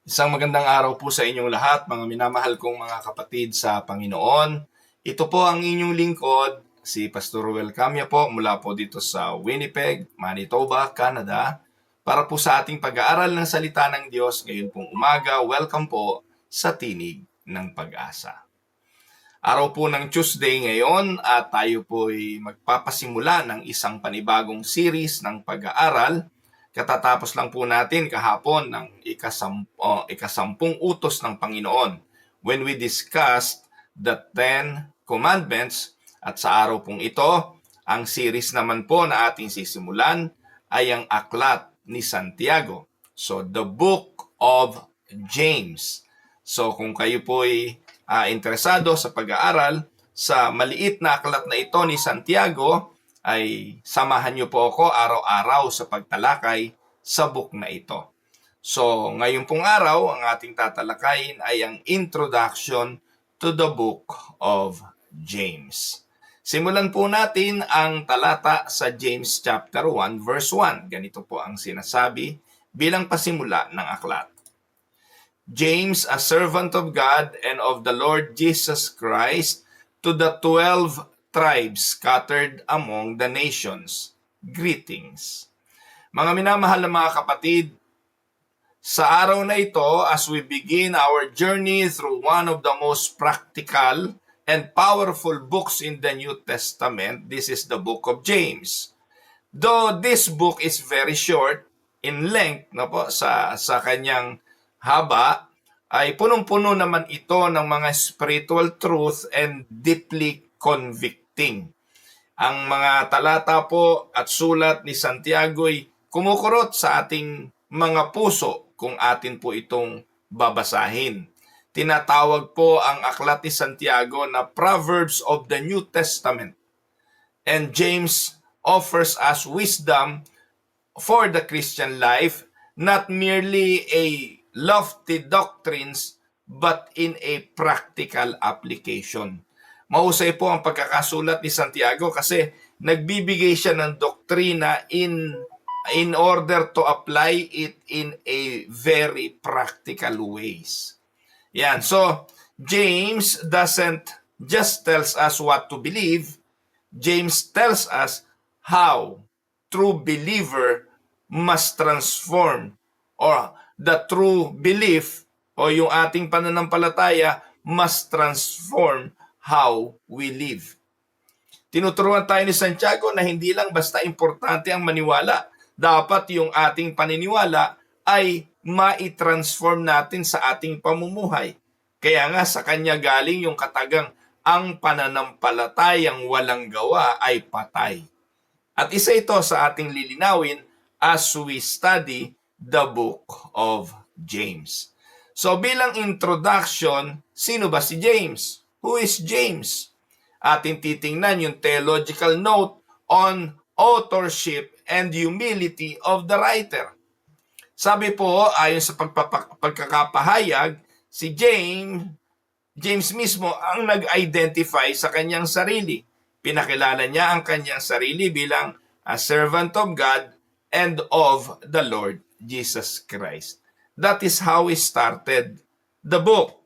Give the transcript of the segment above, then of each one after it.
Isang magandang araw po sa inyong lahat, mga minamahal kong mga kapatid sa Panginoon. Ito po ang inyong lingkod, si Pastor Ruel Camya po mula po dito sa Winnipeg, Manitoba, Canada, para po sa ating pag-aaral ng salita ng Diyos ngayon pong umaga. Welcome po sa Tinig ng Pag-asa. Araw po ng Tuesday ngayon at tayo po ay magpapasimula ng isang panibagong series ng pag-aaral. Katatapos lang po natin kahapon ng ikasampung utos ng Panginoon when we discussed the 10 Commandments, at sa araw pong ito, ang series naman po na ating sisimulan ay ang Aklat ni Santiago. So, the Book of James. So, kung kayo po ay interesado sa pag-aaral sa maliit na aklat na ito ni Santiago, ay samahan niyo po ako araw-araw sa pagtalakay sa book na ito. So, ngayon pong araw, ang ating tatalakayin ay ang Introduction to the Book of James. Simulan po natin ang talata sa James chapter 1 verse 1. Ganito po ang sinasabi bilang pasimula ng aklat. James, a servant of God and of the Lord Jesus Christ, to the 12 tribes scattered among the nations. Greetings. Mga minamahal na mga kapatid, sa araw na ito, as we begin our journey through one of the most practical and powerful books in the New Testament, this is the book of James. Though this book is very short in length, sa kanyang haba, ay punong-puno naman ito ng mga spiritual truth and deeply convicting. Ang mga talata po at sulat ni Santiago ay kumukurot sa ating mga puso kung atin po itong babasahin. Tinatawag po ang aklat ni Santiago na Proverbs of the New Testament. And James offers us wisdom for the Christian life, not merely a lofty doctrines, but in a practical application. Mahusay po ang pagkakasulat ni Santiago kasi nagbibigay siya ng doktrina in order to apply it in a very practical ways. Yan. So, James doesn't just tells us what to believe. James tells us how true believer must transform, or the true belief o yung ating pananampalataya must transform how we live. Tinuturuan tayo ni Santiago na hindi lang basta importante ang maniwala. Dapat yung ating paniniwala ay mai-transform natin sa ating pamumuhay. Kaya nga sa kanya galing yung katagang, ang pananampalatayang walang gawa ay patay. At isa ito sa ating lilinawin as we study the book of James. So bilang introduction, sino ba si James? Who is James? Ating titingnan yung theological note on authorship and humility of the writer. Sabi po, ayon sa pagkakapahayag, si James mismo ang nag-identify sa kanyang sarili. Pinakilala niya ang kanyang sarili bilang a servant of God and of the Lord Jesus Christ. That is how he started the book.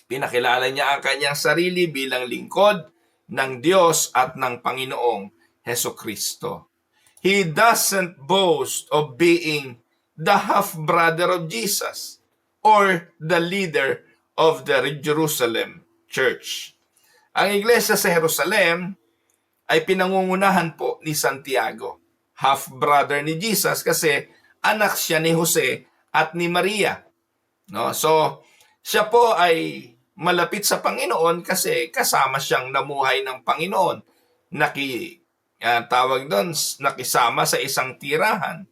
Pinakilala niya ang kanyang sarili bilang lingkod ng Diyos at ng Panginoong Hesukristo. He doesn't boast of being the half-brother of Jesus or the leader of the Jerusalem church. Ang iglesia sa Jerusalem ay pinangungunahan po ni Santiago, half-brother ni Jesus kasi anak siya ni Jose at ni Maria. No? So, siya po ay malapit sa Panginoon kasi kasama siyang namuhay ng Panginoon. Nakisama sa isang tirahan.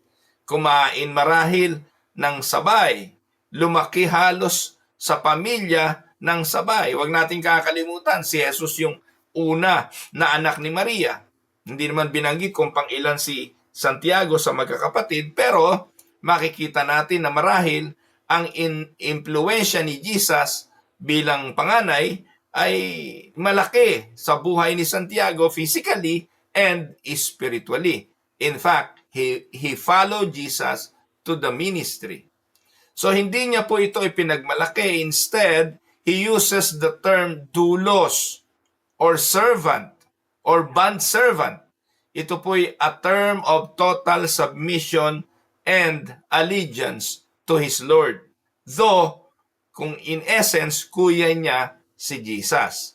Kumain marahil ng sabay. Lumaki halos sa pamilya ng sabay. Huwag natin kakalimutan, si Jesus yung una na anak ni Maria. Hindi naman binanggit kung pang-ilan si Santiago sa magkakapatid, pero makikita natin na marahil ang impluwensya ni Jesus bilang panganay ay malaki sa buhay ni Santiago physically and spiritually. In fact, he followed Jesus to the ministry. So hindi niya po ito ipinagmalaki. Instead, he uses the term doulos or servant or bondservant. Ito po'y a term of total submission and allegiance to his Lord. Though, kung in essence, kuya niya si Jesus.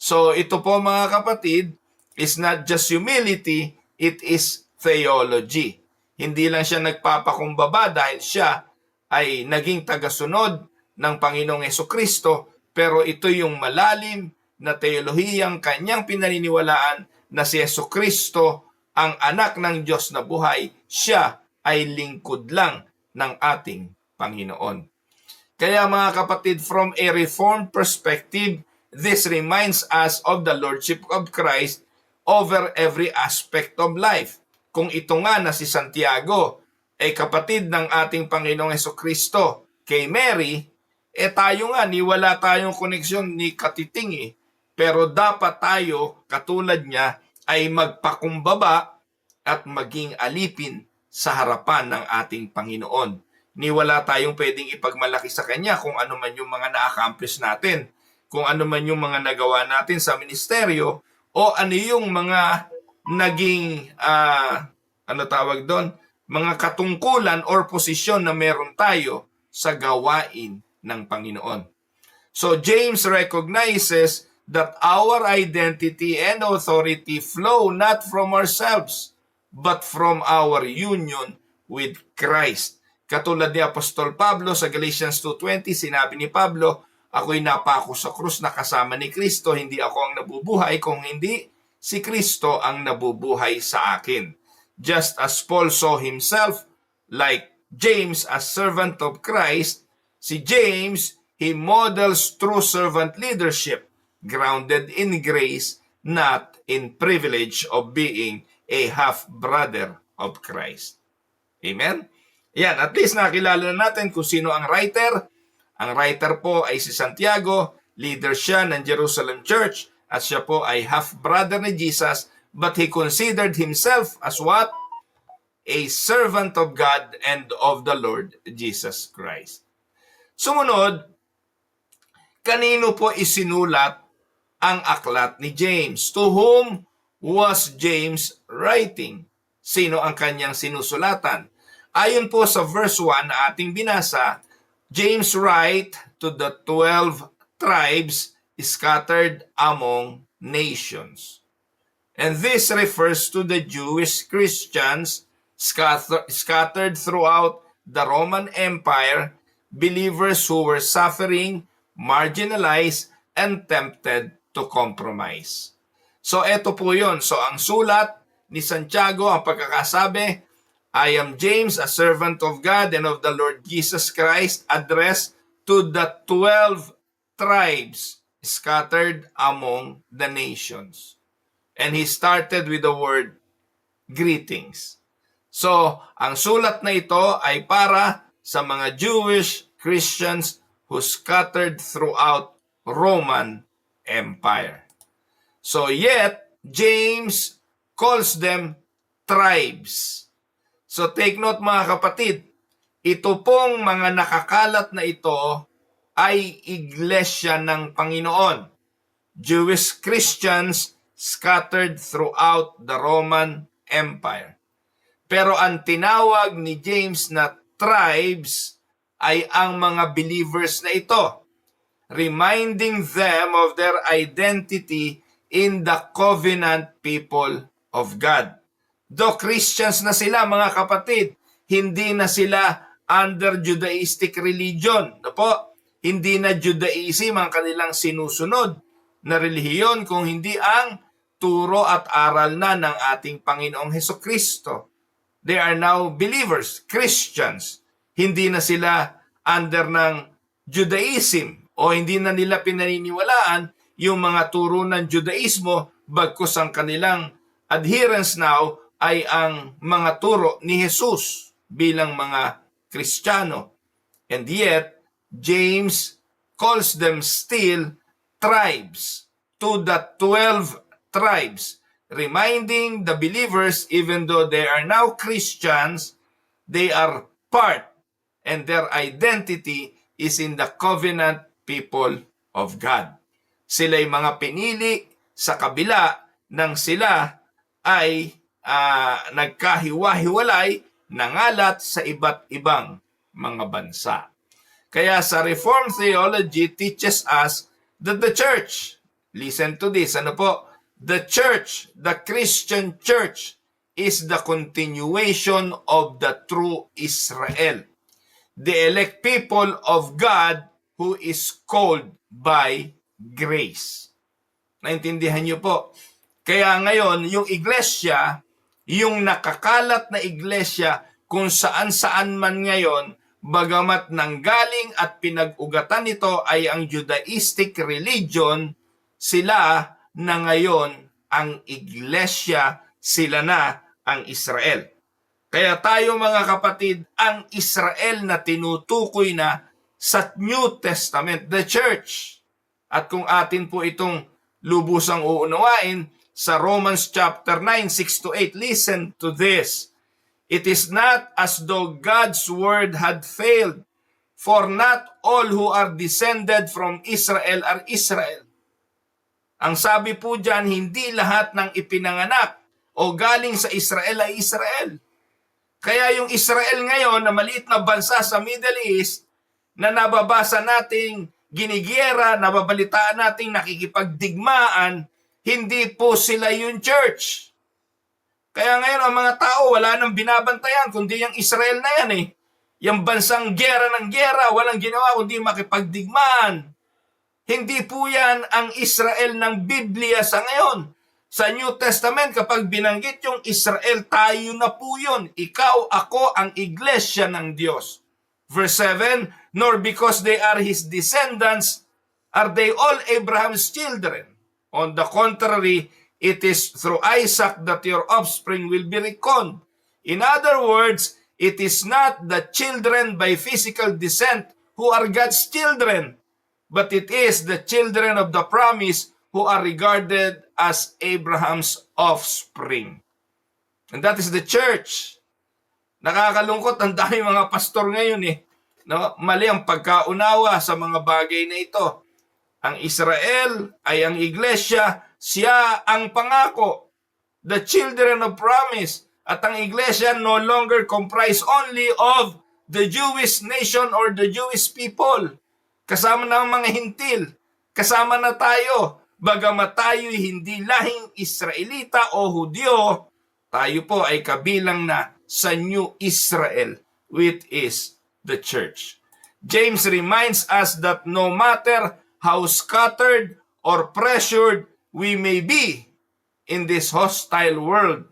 So ito po mga kapatid, is not just humility, it is theology. Hindi lang siya nagpapakumbaba dahil siya ay naging tagasunod ng Panginoong Hesukristo, pero ito yung malalim na teolohiyang kanyang pinaniniwalaan na si Hesukristo ang anak ng Diyos na buhay, siya ay lingkod lang ng ating Panginoon. Kaya mga kapatid, from a Reformed perspective, this reminds us of the Lordship of Christ over every aspect of life. Kung ito nga na si Santiago ay kapatid ng ating Panginoong Hesukristo kay Mary, tayo nga, wala tayong koneksyon ni katiting Pero dapat tayo, katulad niya, ay magpakumbaba at maging alipin sa harapan ng ating Panginoon. Wala tayong pwedeng ipagmalaki sa Kanya kung ano man yung mga na-accomplish natin, kung ano man yung mga nagawa natin sa ministeryo, o ano yung mga naging, mga katungkulan or posisyon na meron tayo sa gawain ng Panginoon. So James recognizes that our identity and authority flow not from ourselves, but from our union with Christ. Katulad ni Apostol Pablo sa Galatians 2:20, sinabi ni Pablo, ako'y napako sa krus na kasama ni Kristo, hindi ako ang nabubuhay, kung hindi si Kristo ang nabubuhay sa akin. Just as Paul saw himself, like James, as servant of Christ, si James, he models true servant leadership, grounded in grace, not in privilege of being a half-brother of Christ. Amen? Yan, at least nakilala na natin kung sino ang writer. Ang writer po ay si Santiago, leader siya ng Jerusalem Church, at siya po ay half-brother ni Jesus, but he considered himself as what? A servant of God and of the Lord Jesus Christ. Sumunod, kanino po isinulat ang aklat ni James? To whom was James writing? Sino ang kanyang sinusulatan? Ayon po sa verse 1 na ating binasa, James write to the 12 tribes scattered among nations. And this refers to the Jewish Christians scattered throughout the Roman Empire, believers who were suffering, marginalized, and tempted to compromise. So eto po yun. So ang sulat ni Santiago, ang pagkakasabi, I am James, a servant of God and of the Lord Jesus Christ, addressed to the 12 tribes scattered among the nations. And he started with the word greetings. So, ang sulat na ito ay para sa mga Jewish Christians who scattered throughout Roman Empire. So, yet, James calls them tribes. So, take note mga kapatid, ito pong mga nakakalat na ito ay iglesia ng Panginoon. Jewish Christians scattered throughout the Roman Empire. Pero ang tinawag ni James na tribes ay ang mga believers na ito, reminding them of their identity in the covenant people of God. Though Christians na sila mga kapatid, hindi na sila under Judaistic religion. Hindi na Judaism ang kanilang sinusunod na relihiyon kung hindi ang turo at aral na ng ating Panginoong Hesukristo. They are now believers, Christians. Hindi na sila under ng Judaism o hindi na nila pinaniniwalaan yung mga turo ng Judaismo, bagkus ang kanilang adherence now ay ang mga turo ni Jesus bilang mga Kristiyano. And yet, James calls them still tribes, to the 12 tribes, reminding the believers, even though they are now Christians, they are part and their identity is in the covenant people of God. Sila'y mga pinili sa kabila ng sila ay nagkahiwa-hiwalay, nangalat sa iba't ibang mga bansa. Kaya sa Reformed theology teaches us that the church, listen to this, ano po? The church, the Christian church, is the continuation of the true Israel, the elect people of God who is called by grace. Naintindihan niyo po? Kaya ngayon, yung iglesia, yung nakakalat na iglesia, kung saan-saan man ngayon, bagamat nanggaling at pinag-ugatan nito ay ang Judaistic religion, sila na ngayon ang iglesia, sila na ang Israel. Kaya tayo mga kapatid, ang Israel na tinutukoy na sa New Testament, the church. At kung atin po itong lubusang uunawain, sa Romans chapter 9, 6-8, listen to this. It is not as though God's word had failed, for not all who are descended from Israel are Israel. Ang sabi po dyan, hindi lahat ng ipinanganak o galing sa Israel ay Israel. Kaya yung Israel ngayon na maliit na bansa sa Middle East na nababasa nating ginigyera, nababalitaan nating nakikipagdigmaan, hindi po sila yung church. Kaya ngayon ang mga tao wala nang binabantayan kundi yung Israel na yan eh. Yung bansang gera ng gera, walang ginawa kundi makipagdigmaan. Hindi po yan ang Israel ng Biblia sa ngayon. Sa New Testament, kapag binanggit yung Israel, tayo na po yun. Ikaw, ako, ang iglesia ng Diyos. Verse 7, nor because they are his descendants, are they all Abraham's children. On the contrary, it is through Isaac that your offspring will be reckoned. In other words, it is not the children by physical descent who are God's children, but it is the children of the promise who are regarded as Abraham's offspring. And that is the church. Nakakalungkot, ang dami mga pastor ngayon eh. No? Mali ang pagkaunawa sa mga bagay na ito. Ang Israel ay ang iglesia, siya ang pangako, the children of promise. At ang iglesia no longer comprise only of the Jewish nation or the Jewish people. Kasama na ang mga hintil, kasama na tayo. Bagamat tayo hindi lahing Israelita o Hudyo, tayo po ay kabilang na sa New Israel, which is the church. James reminds us that no matter how scattered or pressured we may be in this hostile world,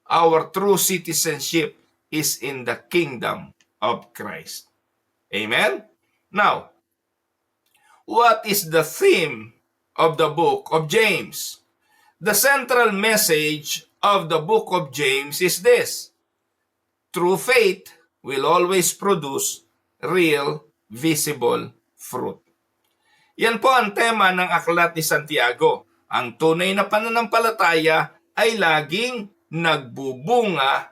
our true citizenship is in the kingdom of Christ. Amen? Now, what is the theme of the book of James? The central message of the book of James is this: true faith will always produce real, visible fruit. Yan po ang tema ng aklat ni Santiago. Ang tunay na pananampalataya ay laging nagbubunga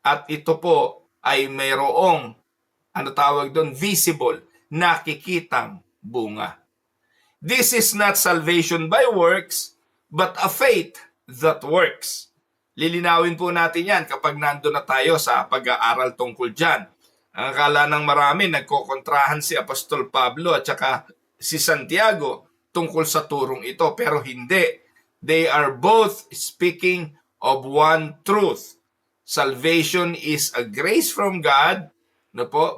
at ito po ay mayroong, visible, nakikitang bunga. This is not salvation by works, but a faith that works. Lilinawin po natin yan kapag nandun na tayo sa pag-aaral tungkol dyan. Ang akala ng marami, nagkokontrahan si Apostol Pablo at saka si Santiago tungkol sa turong ito, pero hindi. They are both speaking of one truth. Salvation is a grace from God,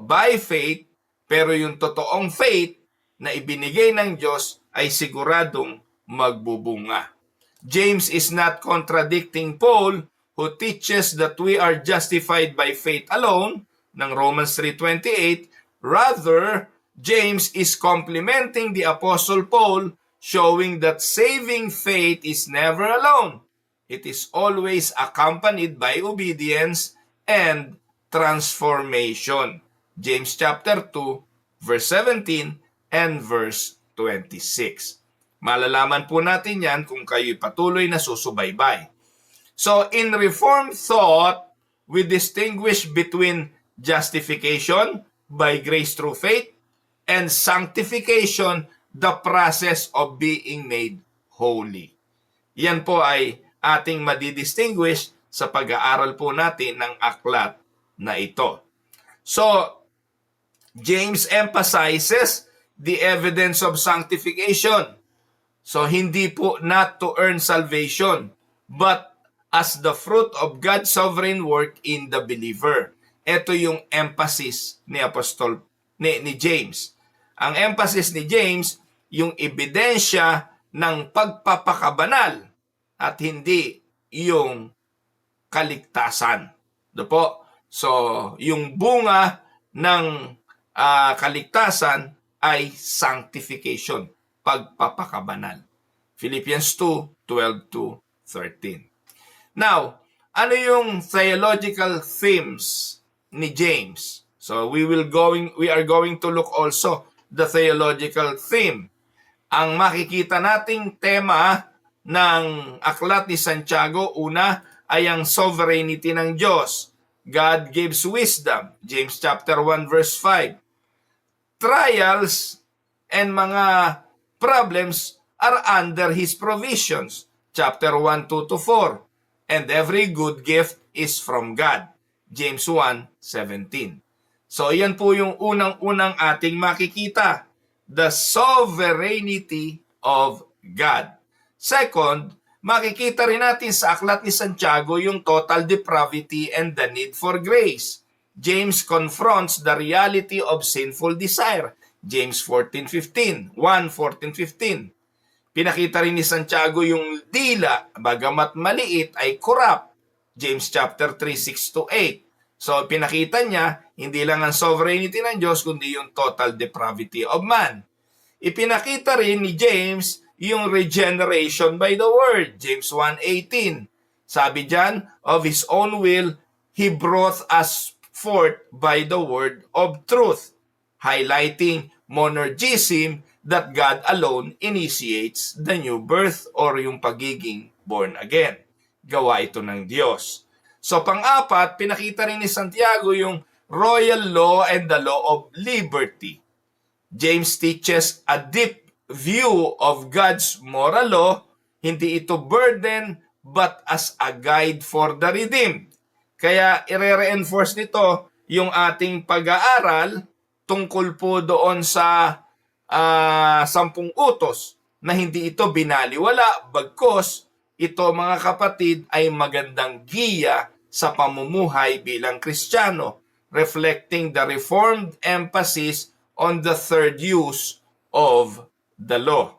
by faith, pero yung totoong faith na ibinigay ng Diyos ay siguradong magbubunga. James is not contradicting Paul, who teaches that we are justified by faith alone, ng Romans 3:28. Rather, James is complimenting the Apostle Paul, showing that saving faith is never alone. It is always accompanied by obedience and transformation. James chapter 2, verse 17 and verse 26. Malalaman po natin yan kung kayo'y patuloy na susubaybay. So, in Reformed thought, we distinguish between justification, by grace through faith, and sanctification, the process of being made holy. Yan po ay ating madidistinguish sa pag-aaral po natin ng aklat na ito. So, James emphasizes the evidence of sanctification. So, hindi po not to earn salvation, but as the fruit of God's sovereign work in the believer. Ito yung emphasis ni ni James. Ang emphasis ni James, yung ebidensya ng pagpapakabanal at hindi yung kaligtasan. Po? So, yung bunga ng kaligtasan ay sanctification, pagpapakabanal. Philippians 2:12-13. Now, ano yung theological themes ni James? So, we are going to look also the theological theme. Ang makikita nating tema ng aklat ni Santiago, una ay ang sovereignty ng Diyos. God gives wisdom. James chapter 1 verse 5. Trials and mga problems are under His provisions. Chapter 1, 2-4. And every good gift is from God. James 1:17. So, yan po yung unang-unang ating makikita. The sovereignty of God. Second, makikita rin natin sa aklat ni Santiago yung total depravity and the need for grace. James confronts the reality of sinful desire. James 14:15. 1:14-15. Pinakita rin ni Santiago yung dila, bagamat maliit, ay corrupt. James chapter 3, 6-8. So, pinakita niya, hindi lang ang sovereignty ng Diyos, kundi yung total depravity of man. Ipinakita rin ni James yung regeneration by the word. James 1:18. Sabi diyan, of His own will, He brought us forth by the word of truth. Highlighting monergism, that God alone initiates the new birth or yung pagiging born again. Gawa ito ng Diyos. So, pang-apat, pinakita rin ni Santiago yung royal law and the law of liberty. James teaches a deep view of God's moral law, hindi ito burden, but as a guide for the redeemed. Kaya, i-reinforce nito yung ating pag-aaral tungkol po doon sa 10 utos na hindi ito binaliwala, bagkos ito mga kapatid ay magandang giya sa pamumuhay bilang Kristiyano, reflecting the Reformed emphasis on the third use of the law.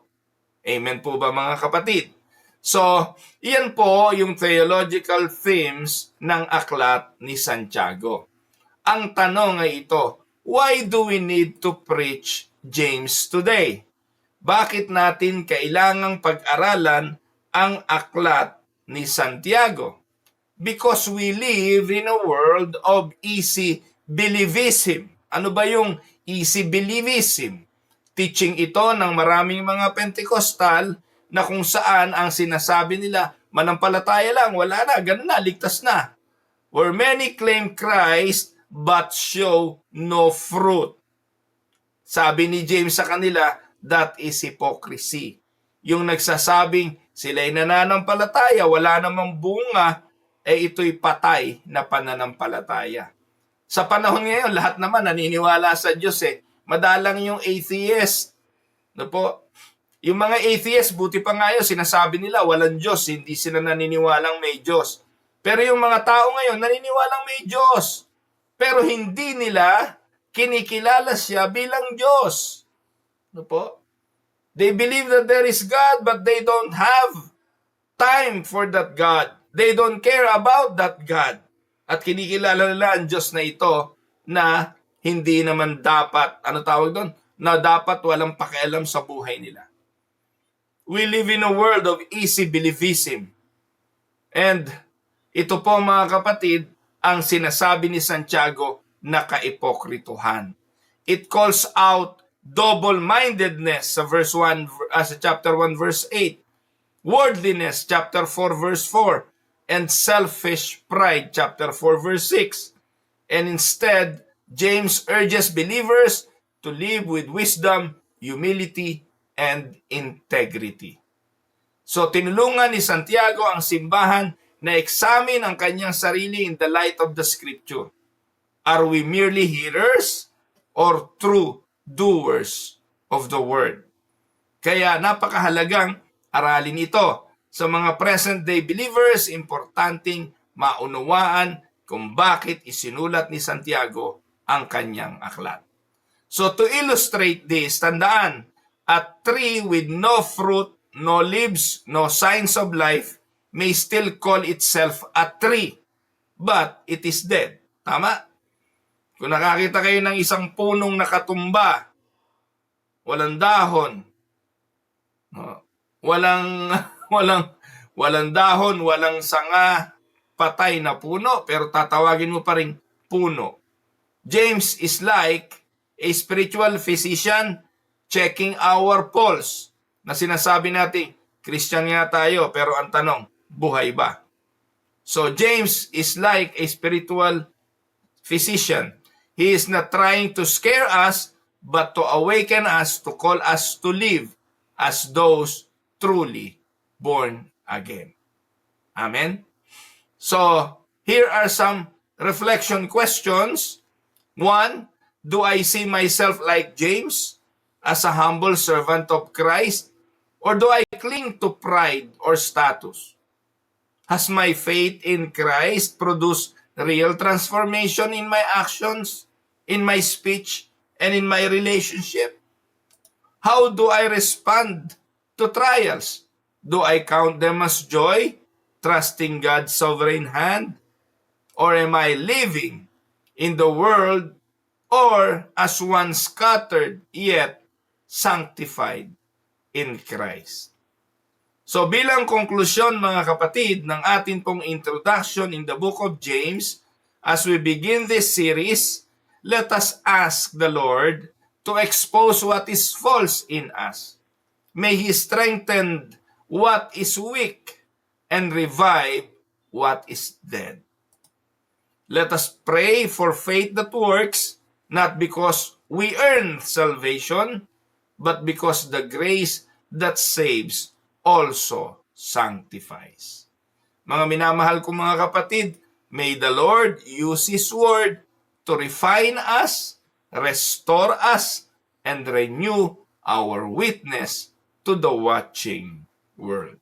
Amen po ba mga kapatid? So, iyan po yung theological themes ng aklat ni Santiago. Ang tanong ay ito, why do we need to preach James today? Bakit natin kailangang pag-aralan ang aklat ni Santiago? Because we live in a world of easy believism. Ano ba yung easy believism? Teaching ito ng maraming mga Pentecostal na kung saan ang sinasabi nila, manampalataya lang, wala na, ganun na, ligtas na. Where many claim Christ but show no fruit. Sabi ni James sa kanila, that is hypocrisy. Yung nagsasabing sila'y nananampalataya, wala namang bunga, ito'y patay na pananampalataya. Sa panahon ngayon, lahat naman naniniwala sa Diyos Madalang yung atheist. Po? Yung mga atheist, buti pa nga yun, sinasabi nila walang Diyos, hindi sila naniniwalang may Diyos. Pero yung mga tao ngayon, naniniwalang may Diyos. Pero hindi nila kinikilala siya bilang Diyos. Po? They believe that there is God, but they don't have time for that God. They don't care about that God. At kinikilala nila ang Diyos na ito na hindi naman dapat, na dapat walang pakialam sa buhay nila. We live in a world of easy believism. And ito po mga kapatid, ang sinasabi ni Santiago na kaipokrituhan. It calls out double-mindedness sa chapter 1 verse 8, worldliness chapter 4 verse 4, and selfish pride chapter 4 verse 6. And instead, James urges believers to live with wisdom, humility, and integrity. So tinulungan ni Santiago ang simbahan na examine ang kanyang sarili in the light of the Scripture. Are we merely hearers or true doers of the Word? Kaya napakahalagang aralin ito. Sa mga present-day believers, importanteng maunawaan kung bakit isinulat ni Santiago ang kanyang aklat. So to illustrate this, tandaan, a tree with no fruit, no leaves, no signs of life may still call itself a tree, but it is dead. Tama? Kung nakakita kayo ng isang punong nakatumba, walang dahon, walang dahon, walang sanga, patay na puno, pero tatawagin mo pa rin puno. James is like a spiritual physician checking our pulse. Na sinasabi natin, Christian nga tayo, pero ang tanong, buhay ba? So James is like a spiritual physician. He is not trying to scare us, but to awaken us, to call us to live as those truly born again. Amen? So, here are some reflection questions. 1, do I see myself like James as a humble servant of Christ? Or do I cling to pride or status? Has my faith in Christ produced real transformation in my actions, in my speech, and in my relationship? How do I respond to trials? Do I count them as joy, trusting God's sovereign hand? Or am I living in the world or as one scattered yet sanctified in Christ? So bilang konklusyon mga kapatid ng atin pong introduction in the book of James, as we begin this series, let us ask the Lord to expose what is false in us. May He strengthen what is weak and revive what is dead. Let us pray for faith that works, not because we earn salvation, but because the grace that saves also sanctifies. Mga minamahal kong mga kapatid, may the Lord use His word to refine us, restore us, and renew our witness to the watching world.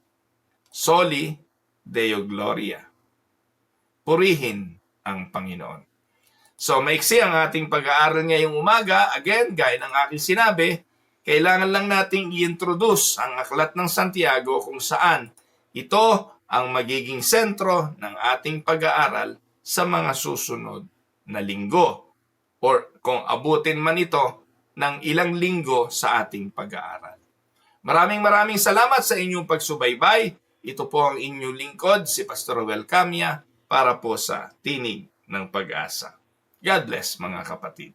Soli Deo Gloria. Purihin ang Panginoon. So, maiksi ang ating pag-aaral ngayong umaga. Again, gaya ng aking sinabi, kailangan lang nating i-introduce ang aklat ng Santiago kung saan ito ang magiging sentro ng ating pag-aaral sa mga susunod na linggo. Or kung abutin man ito ng ilang linggo sa ating pag-aaral. Maraming salamat sa inyong pagsubaybay. Ito po ang inyong lingkod, si Pastor Ruel Camia, para po sa Tinig ng Pag-asa. God bless mga kapatid.